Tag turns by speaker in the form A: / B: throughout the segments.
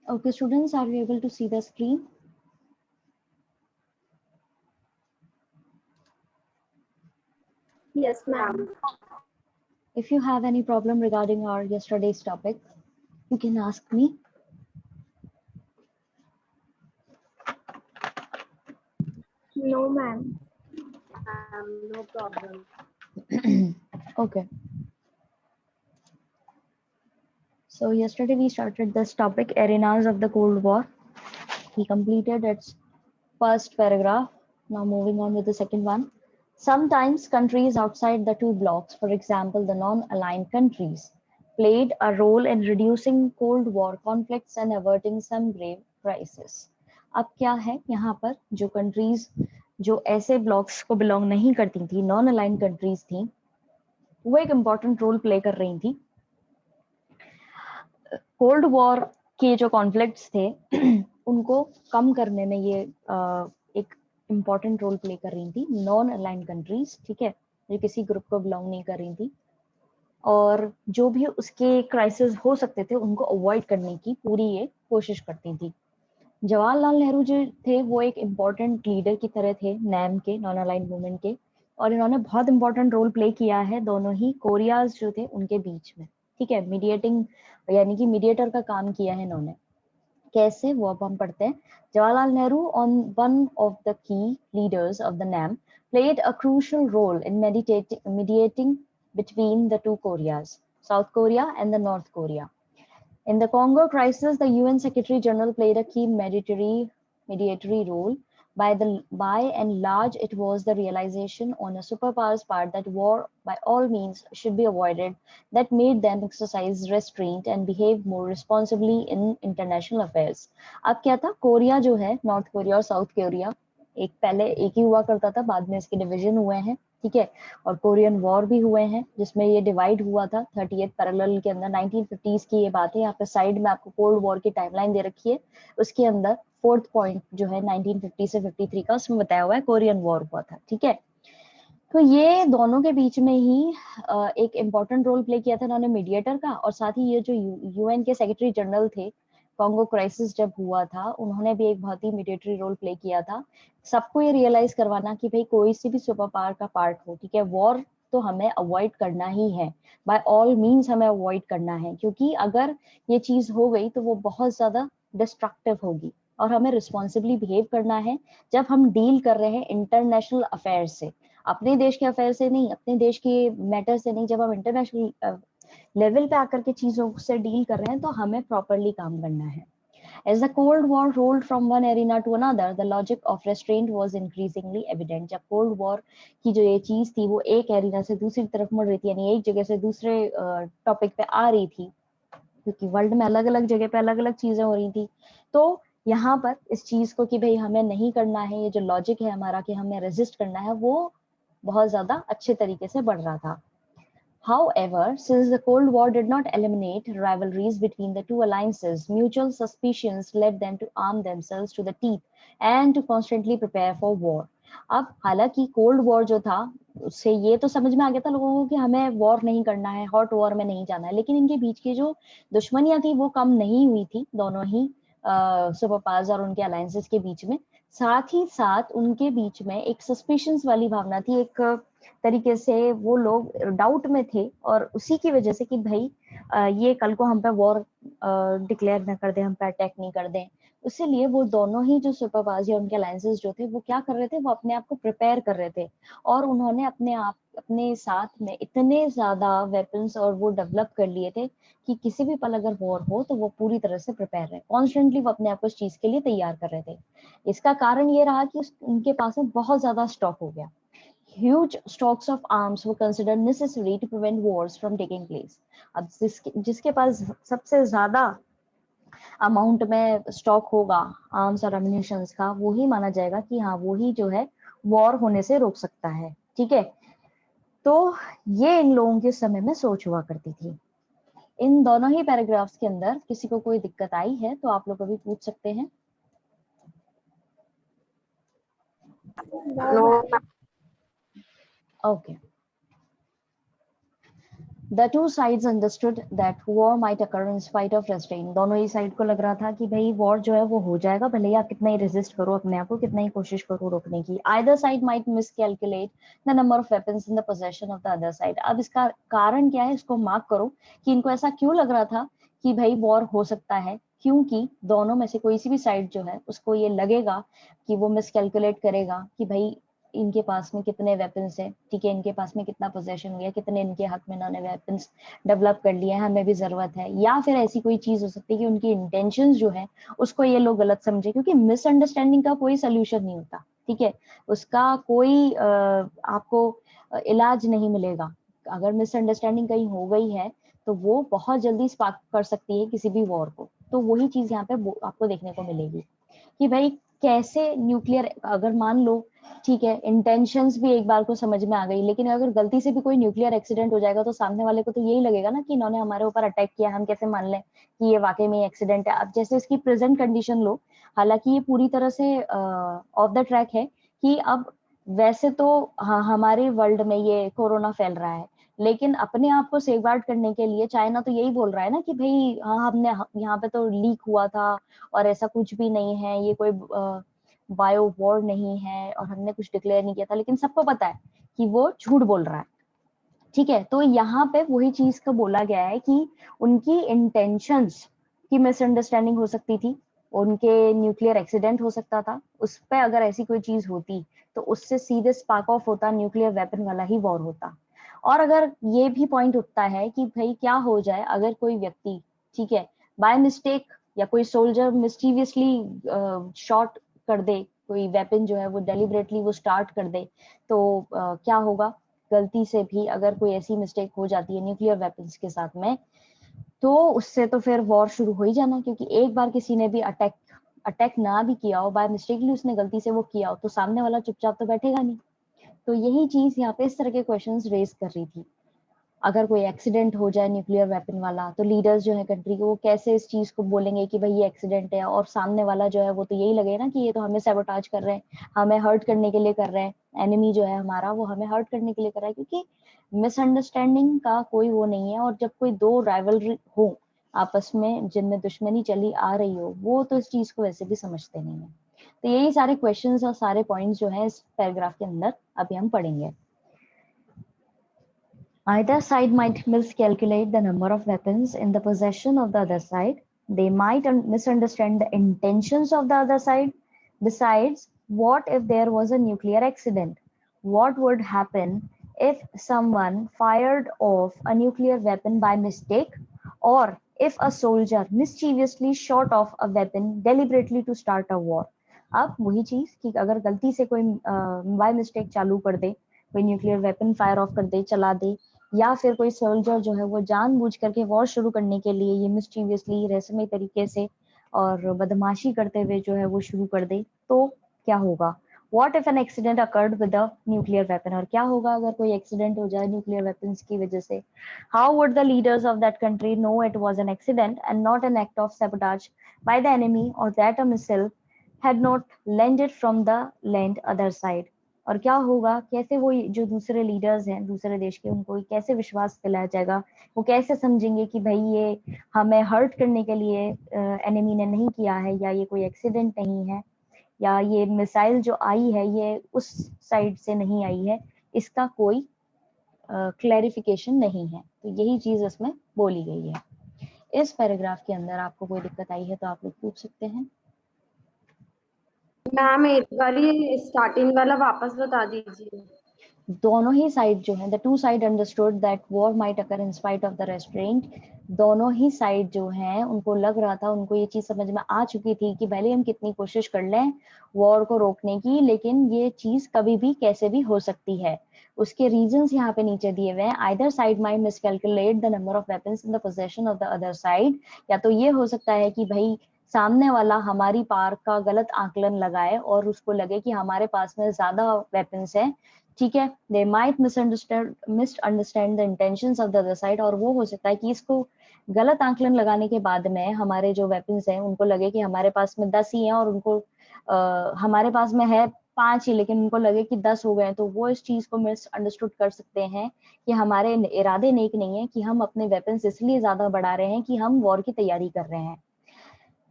A: Okay, students, are you able to see the screen?
B: Yes, ma'am.
A: If you have any problem regarding our yesterday's topic, you can ask me.
B: No, ma'am.
C: No problem.
A: Okay. So yesterday we started this topic, arenas of the Cold War. We completed its first paragraph. Now moving on with the second one. Sometimes countries outside the two blocks, for example, the non-aligned countries, played a role in reducing Cold War conflicts and averting some grave crises. अब क्या है यहाँ पर जो countries जो ऐसे blocks को belong नहीं करती थी, non-aligned countries थी, वो एक important role play कर रही थी कोल्ड वॉर के जो कॉन्फ्लिक्ट्स थे उनको कम करने में ये एक इम्पॉर्टेंट रोल प्ले कर रही थी नॉन अलाइंड कंट्रीज, ठीक है, जो किसी ग्रुप को बिलोंग नहीं कर रही थी और जो भी उसके क्राइसिस हो सकते थे उनको अवॉइड करने की पूरी ये कोशिश करती थी। जवाहरलाल नेहरू जो थे वो एक इम्पॉर्टेंट लीडर की तरह थे नैम के, नॉन अलाइंड मूवमेंट के, और इन्होंने बहुत इंपॉर्टेंट रोल प्ले किया है दोनों ही कोरियाज जो थे उनके बीच में, ठीक है, मीडिएटिंग यानी कि मीडिएटर का काम किया है इन्होंने। कैसे, वो अब हम पढ़ते हैं। Jawaharlal Nehru on one of the key leaders of the NAM played a crucial role in mediating between the two Koreas, South Korea and the North Korea. In the Congo crisis, the UN Secretary General played a key mediatory role. By and large, it was the realization on a superpower's part that war, by all means, should be avoided that made them exercise restraint and behave more responsibly in international affairs. अब क्या था, Korea जो है, north Korea और south Korea, एक पहले एक ही हुआ करता था, बाद में इसके डिवीजन हुए हैं, ठीक है, और कोरियन वॉर भी हुए हैं जिसमें ये डिवाइड हुआ था 38 पैरेलल के अंदर। 1950s की ये बात है, यहाँ पे साइड में आपको कोल्ड वॉर की टाइमलाइन दे रखी है, उसके अंदर फोर्थ पॉइंट जो है 1950 से 53 का, उसमें बताया हुआ है कोरियन वॉर हुआ था, ठीक है। तो ये दोनों के बीच में ही एक इम्पोर्टेंट रोल प्ले किया था इन्होंने मीडिएटर का, और साथ ही ये जो यूएन के सेक्रेटरी जनरल थे, कॉन्गो क्राइसिस जब हुआ था उन्होंने भी एक बहुत ही मीडिएटरी रोल प्ले किया था, सबको ये रियलाइज करवाना कि भाई कोई सी भी सुपर पावर का पार्ट हो, ठीक है, वॉर तो हमें अवॉइड करना ही है, बाय ऑल मीन्स हमें अवॉइड करना है, क्योंकि अगर ये चीज हो गई तो वो बहुत ज्यादा डिस्ट्रक्टिव होगी और हमें रिस्पॉन्सिबली बिहेव करना है जब हम डील कर रहे हैं इंटरनेशनल अफेयर से, अपने देश के अफेयर से नहीं, अपने देश के मैटर से नहीं, जब हम इंटरनेशनल लेवल पे आकर के चीजों से डील कर रहे हैं तो हमें प्रॉपरली काम करना है। As the Cold War rolled from one arena to another, the logic of restraint was increasingly evident. जब कोल्ड वॉर की जो ये चीज थी वो एक एरिना से दूसरी तरफ मुड़ रही थी, यानी एक जगह से दूसरे टॉपिक पे आ रही थी, क्योंकि वर्ल्ड में अलग अलग जगह पे अलग अलग चीजें हो रही थी, तो यहाँ पर इस चीज को कि भाई हमें नहीं करना है, ये जो लॉजिक है हमारा कि हमें रेजिस्ट करना है, वो बहुत ज्यादा अच्छे तरीके से बढ़ रहा था। However, since the Cold War did not eliminate rivalries between the two alliances, mutual suspicions led them to arm themselves to the teeth and to constantly prepare for war. अब हालांकि कोल्ड वॉर जो था उससे ये तो समझ में आ गया था लोगों को कि हमें वॉर नहीं करना है, हॉट वॉर में नहीं जाना है, लेकिन इनके बीच की जो दुश्मनियां थी वो कम नहीं हुई थी दोनों ही सुपर पावर्स और उनके अलायंसेस के बीच में। साथ ही साथ उनके बीच में एक सस्पिशंस वाली भावना थी, एक तरीके से वो लोग डाउट में थे, और उसी की वजह से कि भाई ये कल को हम पे वॉर डिक्लेयर ना कर दे, हम पे अटैक नहीं कर दें, इसीलिए वो दोनों ही जो सुपर पावर्स या उनके अलायंसेस जो थे वो क्या कर रहे थे, वो अपने आप को प्रिपेयर कर रहे थे, और उन्होंने अपने साथ में इतने ज्यादा वेपन्स और वो डेवलप कर लिए थे कि किसी भी पल अगर वॉर हो तो वो पूरी तरह से प्रिपेयर रहे, कॉन्स्टेंटली वो अपने आप को इस चीज के लिए तैयार कर रहे थे। इसका कारण ये रहा कि उनके पास में बहुत ज्यादा स्टॉक हो गया। Huge stocks of arms were considered necessary to prevent wars from taking place. अब जिसके पास सबसे ज्यादा अमाउंट में स्टॉक होगा आर्म्स और अम्युनिशंस का, वो ही माना जाएगा कि हाँ वो ही जो है वॉर होने से रोक सकता है, ठीक है। तो ये इन लोगों के समय में सोच हुआ करती थी। इन दोनों ही पैराग्राफ्स के अंदर किसी को कोई दिक्कत आई है तो आप लोग अभी पूछ सकते हैं।
B: No,
A: okay, The two sides understood that war might occur in spite of restraint. दोनों ही साइड को लग रहा था कि भाई वॉर जो है वो हो जाएगा, भले ही आप कितना ही रेजिस्ट करो अपने आप को, कितना ही कोशिश करो रोकने की. Either side might miscalculate the number of weapons in the possession of the other side. अब इसका कारण क्या है, इसको मार्क करो कि इनको ऐसा क्यों लग रहा था कि भाई वॉर हो सकता है, क्योंकि दोनों में से कोई सी भी साइड जो है उसको ये लगेगा कि वो मिसकैलकुलेट करेगा कि भाई इनके पास में कितने वेपन्स है, ठीक है, इनके पास में कितना पोजेशन हो गया, कितने इनके हक में इन्होंने वेपन्स डेवलप कर लिए हैं, हमें भी जरूरत है. या फिर ऐसी कोई चीज हो सकती है कि उनकी इंटेंशंस जो है उसको ये लोग गलत समझे, क्योंकि मिसअंडरस्टैंडिंग का कोई सोल्यूशन नहीं होता, ठीक है, उसका कोई आपको इलाज नहीं मिलेगा. अगर मिसअंडरस्टैंडिंग कहीं हो गई है तो वो बहुत जल्दी स्पार्क कर सकती है किसी भी वॉर को. तो वही चीज यहाँ पे आपको देखने को मिलेगी कि भाई कैसे न्यूक्लियर, अगर मान लो ठीक है इंटेंशंस भी एक बार को समझ में आ गई, लेकिन अगर गलती से भी कोई न्यूक्लियर एक्सीडेंट हो जाएगा तो सामने वाले को तो यही लगेगा ना कि इन्होंने हमारे ऊपर अटैक किया, हम कैसे मान लें कि ये वाकई में एक्सीडेंट है. अब जैसे इसकी प्रेजेंट कंडीशन लो, हालांकि ये पूरी तरह से ऑफ द ट्रैक है कि अब वैसे तो हाँ हमारे वर्ल्ड में ये कोरोना फैल रहा है, लेकिन अपने आप को सेफगार्ड करने के लिए चाइना तो यही बोल रहा है ना कि भाई हाँ हमने यहाँ पे तो लीक हुआ था और ऐसा कुछ भी नहीं है, ये कोई बायो वॉर नहीं है और हमने कुछ डिक्लेयर नहीं किया था, लेकिन सबको पता है कि वो झूठ बोल रहा है, ठीक है. तो यहाँ पे वही चीज का बोला गया है कि उनकी इंटेंशंस की मिसअंडरस्टैंडिंग हो सकती थी, उनके न्यूक्लियर एक्सीडेंट हो सकता था, उस पर अगर ऐसी कोई चीज होती तो उससे सीधे स्पार्क ऑफ होता, न्यूक्लियर वेपन वाला ही वॉर होता. और अगर ये भी पॉइंट उठता है कि भाई क्या हो जाए अगर कोई व्यक्ति, ठीक है, बाय मिस्टेक या कोई सोल्जर मिस्टीवियसली शॉट कर दे, कोई वेपन जो है वो डेलिबरेटली वो स्टार्ट कर दे, तो क्या होगा, गलती से भी अगर कोई ऐसी मिस्टेक हो जाती है न्यूक्लियर वेपन्स के साथ में, तो उससे तो फिर वॉर शुरू हो ही जाना, क्योंकि एक बार किसी ने भी अटैक ना भी किया हो, बाय मिस्टेकली उसने गलती से वो किया हो, तो सामने वाला चुपचाप तो बैठेगा नहीं. तो यही चीज यहाँ पे इस तरह के क्वेश्चंस रेज कर रही थी. अगर कोई एक्सीडेंट हो जाए न्यूक्लियर वेपन वाला, तो लीडर्स जो है कंट्री के वो कैसे इस चीज को बोलेंगे कि भाई ये एक्सीडेंट है, और सामने वाला जो है वो तो यही लगेगा ना कि ये तो हमें सैबोटाज कर रहे हैं, हमें हर्ट करने के लिए कर रहे हैं, एनिमी जो है हमारा वो हमें हर्ट करने के लिए कर रहा है, क्योंकि मिसअंडरस्टैंडिंग का कोई वो नहीं है. और जब कोई दो राइवलरी हो आपस में जिनमें दुश्मनी चली आ रही हो, वो तो इस चीज को वैसे भी समझते नहीं है. तो यही सारे क्वेश्चंस और सारे पॉइंट्स जो है इस पैराग्राफ के अंदर अभी हम पढ़ेंगे. Either side might miscalculate the number of weapons in the possession of the other side. They might misunderstand the intentions of the other side. Besides, what if there was a nuclear accident? What would happen if someone fired off a nuclear weapon by mistake, or if a soldier mischievously shot off a weapon deliberately to start a war? अब वही चीज कि अगर गलती से कोई by mistake चालू कर दे, कोई न्यूक्लियर वेपन फायर ऑफ कर दे, चला दे, या फिर कोई सोल्जर जो है वो जानबूझ करके वॉर शुरू करने के लिए ये मिस्टीवियसली रहस्यमय तरीके से और बदमाशी करते हुए जो है वो शुरू कर दे, तो क्या होगा? What if an accident occurred with a nuclear weapon? और क्या होगा अगर कोई एक्सीडेंट हो जाए न्यूक्लियर वेपन्स की वजह से? How would the leaders of that country know it was an accident and not an act of sabotage by the enemy, or that a missile had not landed from the land other side? और क्या होगा, कैसे वो जो दूसरे leaders हैं दूसरे देश के, उनको कैसे विश्वास दिलाया जाएगा, वो कैसे समझेंगे कि भाई ये हमें हर्ट करने के लिए एनिमी ने नहीं किया है, या ये कोई एक्सीडेंट नहीं है, या ये मिसाइल जो आई है ये उस साइड से नहीं आई है, इसका कोई क्लैरिफिकेशन नहीं है. तो यही चीज इसमें बोली गई है. इस पैराग्राफ के अंदर आपको कोई दिक्कत आई है तो आप लोग पूछ सकते हैं.
C: मैम एक बार स्टार्टिंग वाला वापस बता दीजिए.
A: दोनों ही साइड जो है, the two side understood that war might occur in spite of the restaurant. दोनों ही साइड जो हैं उनको लग रहा था, उनको ये चीज समझ में आ चुकी थी कि भले हम कितनी कोशिश कर लें वॉर को रोकने की, लेकिन ये चीज कभी भी कैसे भी हो सकती है. उसके रीजंस यहाँ पे नीचे दिए हुए हैं. Either side might miscalculate the number of weapons in the possession of the other side. या तो ये हो सकता है कि भाई सामने वाला हमारी पार का गलत आकलन लगाए और उसको लगे कि हमारे पास में ज्यादा वेपन्स है, ठीक है. They might misunderstand the intentions of the other side. और वो हो सकता है कि इसको गलत आकलन लगाने के बाद में हमारे जो वेपन्स हैं उनको लगे कि हमारे पास में 10 ही हैं और उनको हमारे पास में है 5 ही, लेकिन उनको लगे कि 10 हो गए, तो वो इस चीज को मिसअंडरस्टूड कर सकते हैं कि हमारे इरादे नेक नहीं है, कि हम अपने वेपन्स इसलिए ज्यादा बढ़ा रहे हैं कि हम वॉर की तैयारी कर रहे हैं।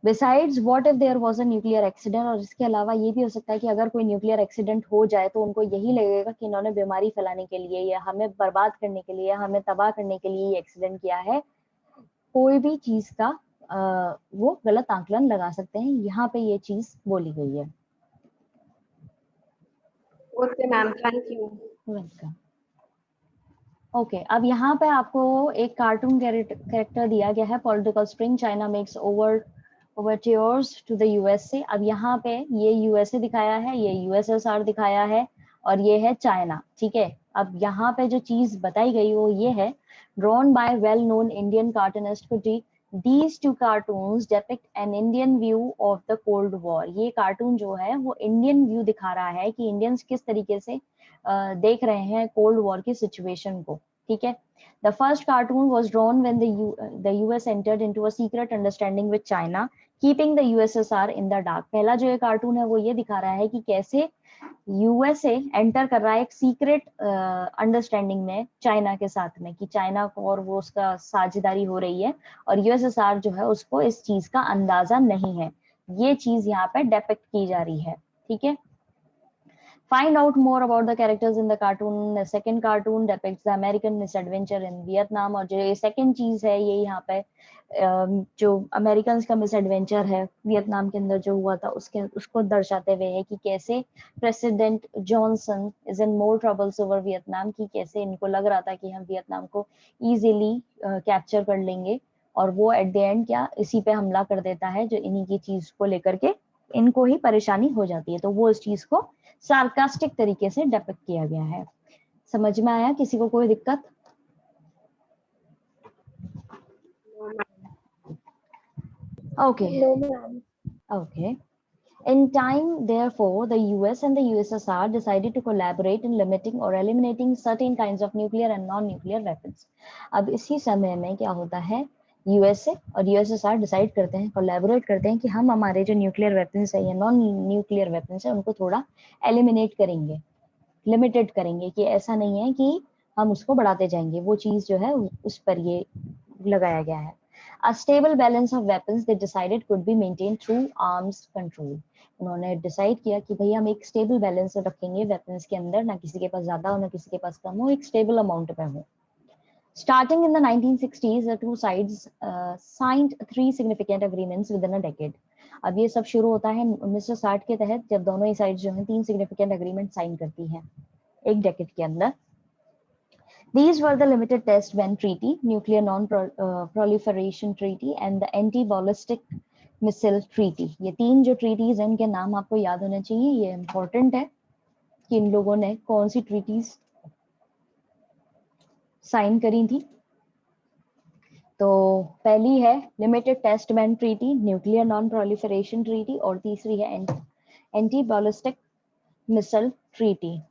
A: Besides what if there was a nuclear accident, और इसके अलावा ये भी हो सकता है कि अगर कोई न्यूक्लियर एक्सीडेंट हो जाए तो उनको यही लगेगा कि इन्होंने बीमारी फैलाने के लिए या हमें बर्बाद करने के लिए या हमें तबाह करने के लिए ये एक्सीडेंट किया है। कोई भी चीज का वो गलत आकलन लगा सकते हैं, यहाँ पे ये चीज बोली गई है।
C: Okay ma'am, thank you.
A: Welcome. Okay, अब यहाँ पे आपको एक कार्टून कैरेक्टर दिया गया है, political spring China makes overtures to the USA. अब यहाँ पे ये यूएसए दिखाया है, ये यूएसएसआर दिखाया है, और ये है चाइना, ठीक है। अब यहाँ पे जो चीज बताई गई वो ये है, drawn by well known Indian cartoonist कुटी, these two cartoons depict an Indian view of the Cold War। ये कार्टून जो है वो इंडियन व्यू दिखा रहा है कि इंडियंस किस तरीके से देख रहे हैं कोल्ड वॉर की सिचुएशन को, ठीक है। The first cartoon was drawn when the US entered into a secret understanding with China, keeping the USSR in the dark। पहला जो ये कार्टून है वो ये दिखा रहा है कि कैसे यूएसए एंटर कर रहा है एक सीक्रेट अंडरस्टैंडिंग में चाइना के साथ में, कि चाइना को और वो उसका साझेदारी हो रही है, और यूएसएसआर जो है उसको इस चीज का अंदाजा नहीं है। ये चीज यहाँ पे डेपिक्ट की जा रही है, ठीक है। Find out more about the characters in the cartoon। The second cartoon depicts the American misadventure in Vietnam। और जो ये सेकंड चीज है ये यहाँ पे जो अमेरिकन का मिसएडवेंचर है वियतनाम के अंदर जो हुआ था उसको दर्शाते हुए है कि कैसे president Johnson is in more troubles over Vietnam, की कैसे इनको लग रहा था कि हम वियतनाम को इजीली कैप्चर कर लेंगे, और वो एट द एंड क्या इसी पे हमला कर देता है, जो इन्हीं की चीज को लेकर के इनको ही परेशानी हो जाती है। तो वो इस चीज को सार्कास्टिक तरीके से डिपिक्ट किया गया है। समझ में आया? किसी को कोई दिक्कत? Okay.
B: No, ma'am.
A: Okay. In time, therefore, the US and the USSR decided to collaborate in limiting or eliminating certain kinds of nuclear and non-nuclear weapons। अब इसी समय में क्या होता है, यूएसए और यूएसएसआर डिसाइड करते हैं, कोलैबोरेट करते हैं कि हम हमारे जो न्यूक्लियर वेपन्स है या नॉन न्यूक्लियर वेपन्स है उनको थोड़ा एलिमिनेट करेंगे, लिमिटेड करेंगे, कि ऐसा नहीं है कि हम उसको बढ़ाते जाएंगे। वो चीज जो है उस पर ये लगाया गया है। A stable balance of weapons they decided could be maintained through arms control। उन्होंने डिसाइड किया कि भाई हम एक स्टेबल बैलेंस रखेंगे वेपन्स के अंदर, ना किसी के पास ज्यादा हो ना किसी के पास कम हो, एक स्टेबल अमाउंट में हो। Starting in the 1960s, the two sides signed 3 significant agreements within a decade। अब ये सब शुरू होता है 1960 के तहत, जब दोनों ही साइड जो हैं 3 significant agreement साइन करती हैं एक डेकेड के अंदर। These were the Limited Test Ban Treaty, Nuclear Non-Proliferation Treaty and the Anti-Ballistic Missile Treaty। ये 3 जो ट्रीटीज हैं उनके नाम आपको याद होने चाहिए, ये इम्पोर्टेंट है कि इन लोगों ने कौन सी ट्रीटीज साइन करी थी। तो पहली है limited test ban treaty, nuclear non proliferation treaty, और तीसरी है एंटी बैलिस्टिक मिसाइल ट्रीटी।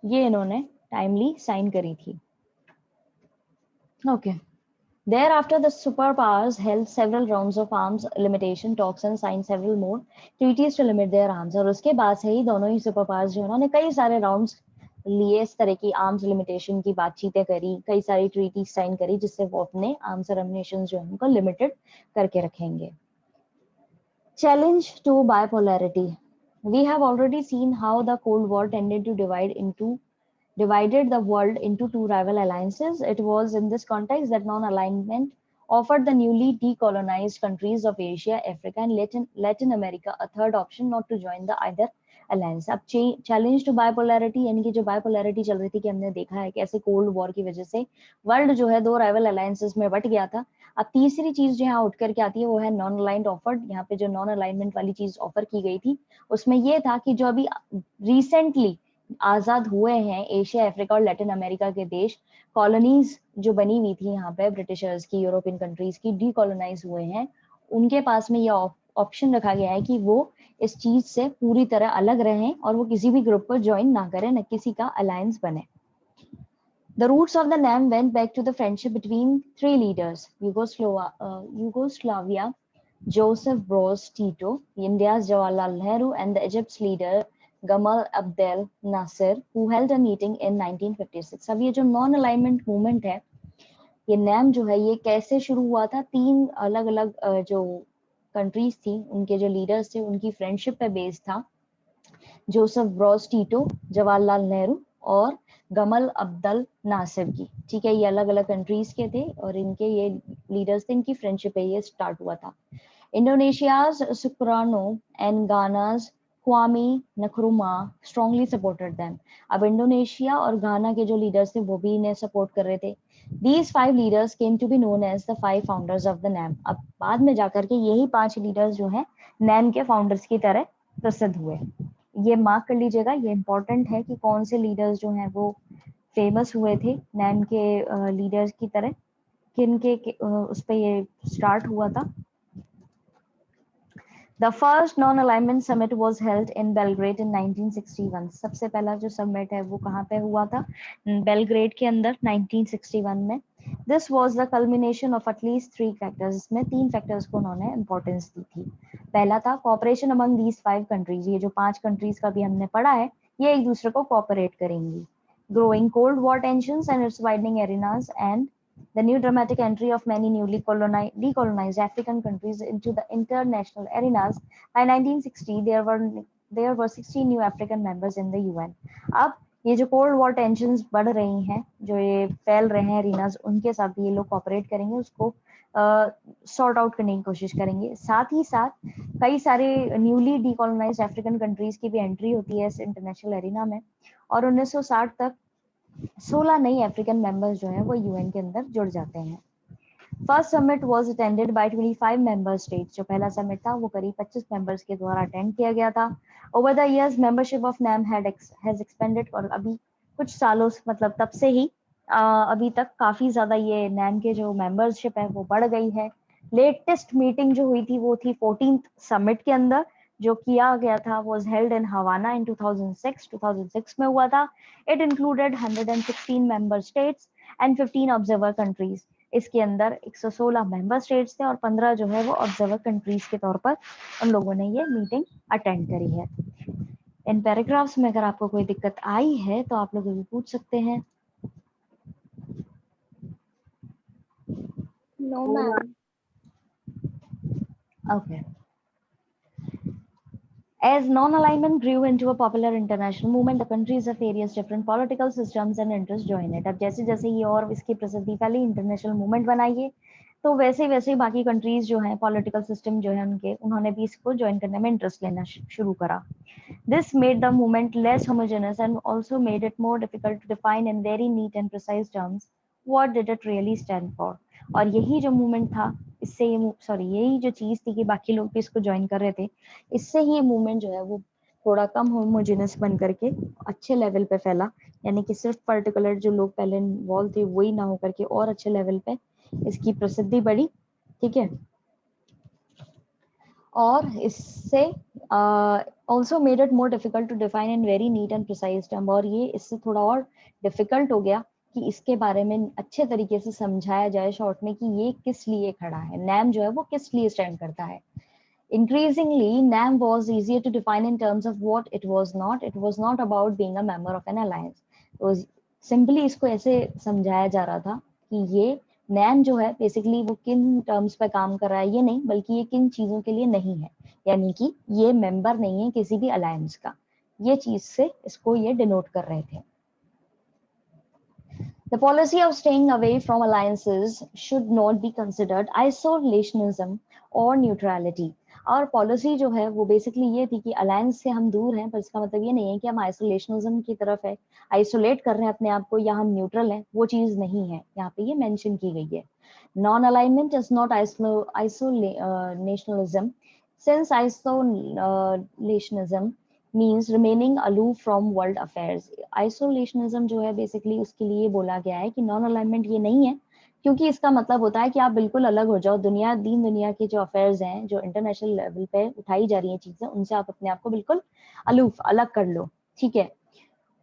A: ये इन्होंने टाइमली साइन करी थी। Okay. Thereafter, the superpowers held several rounds of arms limitation talks and signed several more treaties to limit their arms। और उसके बाद से ही दोनों ही सुपर पावर्स जो उन्होंने कई सारे राउंड्स लिए, इस तरह की आर्म्स लिमिटेशन की बातचीतें करी, कई सारी ट्रीटी साइन करी, जिससे वो अपने आर्म्स और एमिनेशन जो है उनको लिमिटेड करके रखेंगे। Challenge to bipolarity। We have already seen how the Cold War tended to divided the world into 2 rival alliances। It was in this context that non-alignment offered the newly decolonized countries of Asia, Africa and Latin America a third option not to join the either alliance। अब challenge to bipolarity, यानी कि जो bipolarity चल रही थी कि हमने देखा है कैसे कोल्ड वॉर की वजह से वर्ल्ड जो है 2 राइवल अलायंसेस में बट गया था। अब तीसरी चीज जो यहाँ उठ करके आती है वो है नॉन अलाइंड ऑफर्ड। यहाँ पे जो नॉन अलाइनमेंट वाली चीज ऑफर की गई थी उसमें ये था कि जो अभी रिसेंटली आजाद हुए हैं एशिया, अफ्रीका और लैटिन अमेरिका के देश, कॉलोनीज जो बनी हुई थी यहाँ पे ब्रिटिशर्स की, यूरोपियन कंट्रीज की, डीकोलोनाइज हुए हैं, उनके पास में यह ऑप्शन रखा गया है कि वो इस चीज से पूरी तरह अलग रहें और वो किसी भी ग्रुप को ज्वाइन ना करें, न किसी का अलायंस बने। The roots of the name went back to the friendship between 3 leaders, Yugoslavia, Joseph Broz Tito, India's Jawaharlal Nehru, and the Egypt's leader Gamal Abdel Nasser, who held a meeting in 1956. अब ये जो non alignment movement है, ये NAM जो है ये कैसे शुरू हुआ था? 3 अलग अलग जो कंट्रीज थी, उनके जो लीडर्स थे, उनकी फ्रेंडशिप पे बेस्ड था। जोसेफ ब्रॉस टीटो, जवाहरलाल नेहरू और गमल अब्दल नासिर की। ठीक है, ये अलग अलग कंट्रीज के थे और इनके ये लीडर्स थे, इनकी फ्रेंडशिप पे ये स्टार्ट हुआ था। Indonesia's Sukarno and Ghana's Kwame Nkrumah strongly supported them. अब इंडोनेशिया और गाना के जो लीडर्स थे वो भी इन्हें सपोर्ट कर रहे थे। These 5 leaders came to be known as the 5 founders of the NAM. अब बाद में जाकर के यही 5 लीडर्स जो हैं NAM के फाउंडर्स की तरह प्रसिद्ध हुए। ये मार्क कर लीजिएगा, ये इंपॉर्टेंट है कि कौन से लीडर्स जो हैं वो फेमस हुए थे NAM के लीडर्स की तरह, किन के उस पे ये स्टार्ट हुआ था। The first non-alignment summit was held in Belgrade in 1961. सबसे पहला जो समिट है वो कहाँ पे हुआ था? बेलग्रेड के अंदर 1961 में। This was the culmination of at least 3 factors. इसमें 3 फैक्टर्स को उन्होंने इंपॉर्टेंस दी थी। पहला था cooperation among these 5 countries. ये जो 5 कंट्रीज का भी हमने पढ़ा है, ये एक दूसरे को कोऑपरेट करेंगी। Growing Cold War tensions and its widening arenas, and the new dramatic entry of many newly decolonized African countries into the international arenas. By 1960, there were 16 new African members in the UN. अब ये जो cold war tensions बढ़ रही हैं, जो ये फैल रहे हैं एरिनाज, उनके साथ भी ये लोग कोऑपरेट करेंगे, उसको सॉर्ट आउट करने की कोशिश करेंगे। साथ ही साथ कई सारे न्यूली डीकोलोनाइज्ड अफ्रीकन कंट्रीज की भी एंट्री होती है इस इंटरनेशनल एरिना में, और 1960 तक 16 नई अफ्रीकन मेंबर्स जो हैं वो यूएन के अंदर जुड़ जाते हैं। First summit was attended by 25 member states. जो पहला समिट था वो करीब 25 मेंबर्स के द्वारा अटेंड किया गया था। Over the years membership of NAM has expanded, और अभी कुछ सालों मतलब तब से ही अभी तक काफी ज्यादा ये नैम के जो मेंबरशिप है वो बढ़ गई है। लेटेस्ट मीटिंग जो हुई थी वो थी 14th समिट के अंदर, जो किया गया था was held in Havana in 2006 में हुआ था। It included 116 member states and 15 observer countries. इसके अंदर 116 मेंबर स्टेट्स थे और 15 जो है वो ऑब्जर्वर कंट्रीज के तौर पर उन लोगों ने ये मीटिंग अटेंड करी है। इन पैराग्राफ्स में अगर आपको कोई दिक्कत आई है तो आप लोग भी पूछ सकते हैं।
B: No, ma'am.
A: Okay. As non-alignment grew into a popular international movement, the countries of various different political systems and interests joined it. अब जैसे जैसे ये और इसकी प्रसिद्धि फैली, इंटरनेशनल मूवमेंट बनाइए, तो वैसे वैसे बाकी कंट्रीज जो हैं, पॉलिटिकल सिस्टम जो है उनके, उन्होंने भी इसको ज्वाइन करने में इंटरेस्ट लेना शुरू करा। This made the movement less homogeneous and also made it more difficult to define in very neat and precise terms what did it really stand for. और यही जो मूवमेंट था, इससे यही जो चीज थी कि बाकी लोग भी इसको ज्वाइन कर रहे थे, इससे ही मूवमेंट जो है वो थोड़ा कम होमोजेनस बन करके अच्छे लेवल पे फैला। यानी कि सिर्फ पर्टिकुलर जो लोग पहले इन्वॉल्व थे वही ना होकर के और अच्छे लेवल पे इसकी प्रसिद्धि बढ़ी। ठीक है, और इससे also made it more difficult to define in very neat and precise term, और ये इससे थोड़ा और डिफिकल्ट हो गया कि इसके बारे में अच्छे तरीके से समझाया जाए शॉर्ट में कि ये किस लिए खड़ा है, नैम जो है वो किस लिए स्टैंड करता है। Increasingly, NAM was easier to define in terms of what it was not. It was not about being a member of an alliance. तो सिंपली इसको ऐसे समझाया जा रहा था कि ये NAM जो है बेसिकली वो किन टर्म्स पे काम कर रहा है ये नहीं, बल्कि ये किन चीजों के लिए नहीं है, यानी कि ये मेंबर नहीं है किसी भी अलायंस का। ये चीज से इसको ये डिनोट कर रहे थे। The policy of staying away from alliances should not be considered isolationism or neutrality. और पॉलिसी जो है वो बेसिकली ये थी कि अलायंस से हम दूर हैं, पर इसका मतलब ये नहीं है कि हम आइसोलेशनिज्म की तरफ है, आइसोलेट कर रहे हैं अपने आप को, या हम न्यूट्रल हैं, वो चीज नहीं है, यहाँ पे ये मेंशन की गई है। Non alignment is not isolationism, since isolationism means remaining aloof from world affairs. Isolationism जो है बेसिकली उसके लिए बोला गया है कि नॉन अलाइनमेंट ये नहीं है, क्योंकि इसका मतलब होता है कि आप बिल्कुल अलग हो जाओ, दुनिया के जो अफेयर्स हैं, जो इंटरनेशनल लेवल पे उठाई जा रही हैं चीजें, उनसे आप अपने आप को बिल्कुल अलूफ अलग कर लो। ठीक है,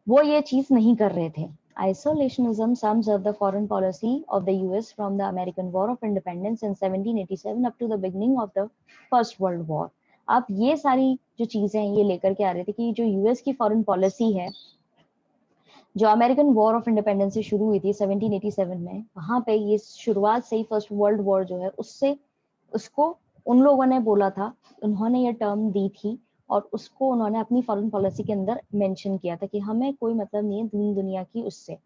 A: वो ये चीज नहीं कर रहे थे। Isolationism sums up the foreign policy of the US from the American War of Independence in 1787 up to the beginning of the First World War. आप ये सारी जो चीजें हैं ये लेकर के आ रहे थे कि जो यूएस की फॉरेन पॉलिसी है, जो अमेरिकन वॉर ऑफ इंडिपेंडेंस से शुरू हुई थी 1787 में, वहां पे ये शुरुआत से ही फर्स्ट वर्ल्ड वॉर जो है उससे उसको उन लोगों ने बोला था, उन्होंने ये टर्म दी थी और उसको उन्होंने अपनी फॉरेन पॉलिसी के अंदर मेंशन किया था कि हमें कोई मतलब नहीं है दीन दुनिया की उससे।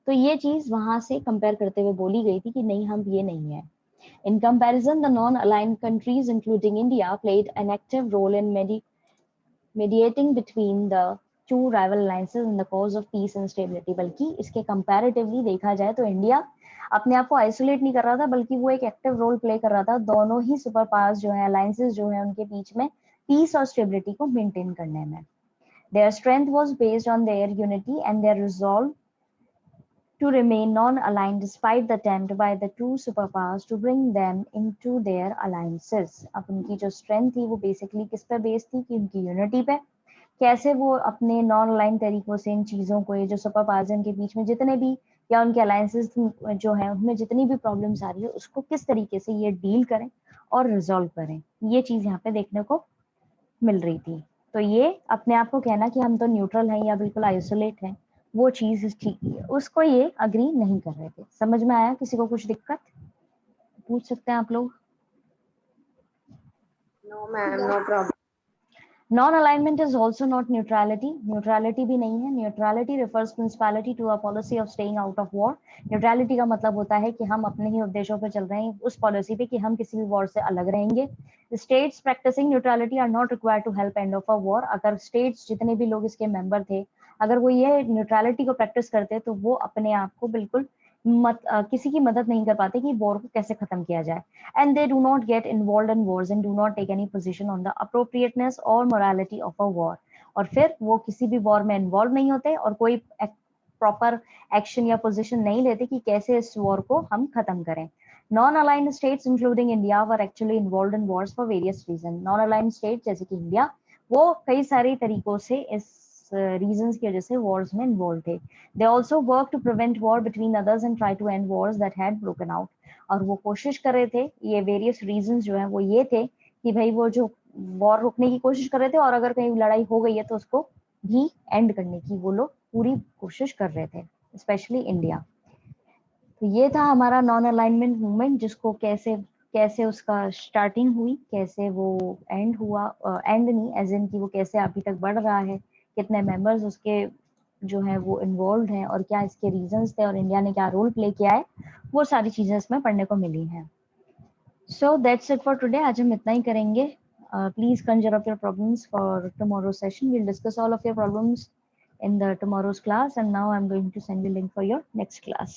A: तो ये चीज वहां से कंपेयर करते हुए बोली गई थी कि नहीं, हम ये नहीं है। In comparison, the non-aligned countries, including India, played an active role in mediating between the two rival alliances in the cause of peace and stability। बल्कि इसके कंपैरेटिवली देखा जाए तो इंडिया अपने आप को आइसोलेट नहीं कर रहा था, बल्कि वो एक एक्टिव रोल प्ले कर रहा था दोनों ही सुपर पावर्स जो है, अलायंसेस जो है, उनके बीच में पीस और स्टेबिलिटी को मेंटेन करने में। Their strength was based on their unity and their resolve to remain non-aligned despite the attempt by the two superpowers to bring them into their alliances। अब उनकी जो स्ट्रेंथ थी वो बेसिकली किस पे बेस्ड थी कि उनकी यूनिटी पे, कैसे वो अपने नॉन अलाइन तरीकों से इन चीजों को, ये जो सुपर पावर्स के बीच में जितने भी या उनके अलायंसेस जो है उनमें जितनी भी प्रॉब्लम्स आ रही है उसको किस तरीके से ये डील करें और रिजॉल्व करें, ये चीज यहाँ पे देखने को मिल रही थी। तो ये अपने आप को कहना कि हम तो न्यूट्रल हैं या बिल्कुल आइसोलेट हैं, वो चीज ठीक है, उसको ये अग्री नहीं कर रहे थे। समझ में आया? किसी को कुछ दिक्कत पूछ सकते हैं आप लोग?
C: No ma'am, no problem.
A: Non alignment is also not neutrality, neutrality भी नहीं है। Neutrality refers principally to a policy of staying out of war. Neutrality का मतलब होता है कि हम अपने ही उद्देश्यों पे चल रहे हैं, उस पॉलिसी पे कि हम किसी भी वॉर से अलग रहेंगे। States practicing neutrality are not required to help end of a war. अगर स्टेट्स जितने भी लोग इसके मेंबर थे, अगर वो ये न्यूट्रलिटी को प्रैक्टिस करते तो वो अपने आप को बिल्कुल किसी की मदद नहीं कर पाते कि वॉर को कैसे खत्म किया जाए। And they do not get involved in wars and do not take any position on the appropriateness or morality of a war। और फिर वो किसी भी वॉर में इन्वॉल्व नहीं होते और कोई प्रॉपर एक्शन या पोजीशन नहीं लेते कि कैसे इस वॉर को हम खत्म करें। Non aligned states including India were actually involve in wars for various reason. Non aligned state जैसे कि इंडिया, वो कई सारे तरीकों से इस रीजंस की वजह से वॉर्स में इन्वॉल्व थे। They also work to prevent war between others and try to end wars that had broken out. और वो कोशिश कर रहे थे, ये वेरियस रीजंस जो है वो ये थे कि भाई वो जो वॉर रोकने की कोशिश कर रहे थे और अगर कहीं लड़ाई हो गई है तो उसको भी एंड करने की वो लोग पूरी कोशिश कर रहे थे, स्पेशली इंडिया। तो ये था हमारा नॉन अलाइनमेंट मूवमेंट, जिसको कैसे कैसे उसका स्टार्टिंग हुई, कैसे वो एंड हुआ, एंड नहीं एज इन की वो कैसे अभी तक बढ़ रहा है, कितने मेंबर्स उसके जो है वो इन्वॉल्व हैं और क्या इसके रीजंस थे और इंडिया ने क्या रोल प्ले किया है, वो सारी चीजें इसमें पढ़ने को मिली हैं। So that's it for today. आज हम इतना ही करेंगे। Please Kanjar up your problems for tomorrow session. Will discuss all of your problems in the tomorrow's class, and now I'm going to send you link for your next class.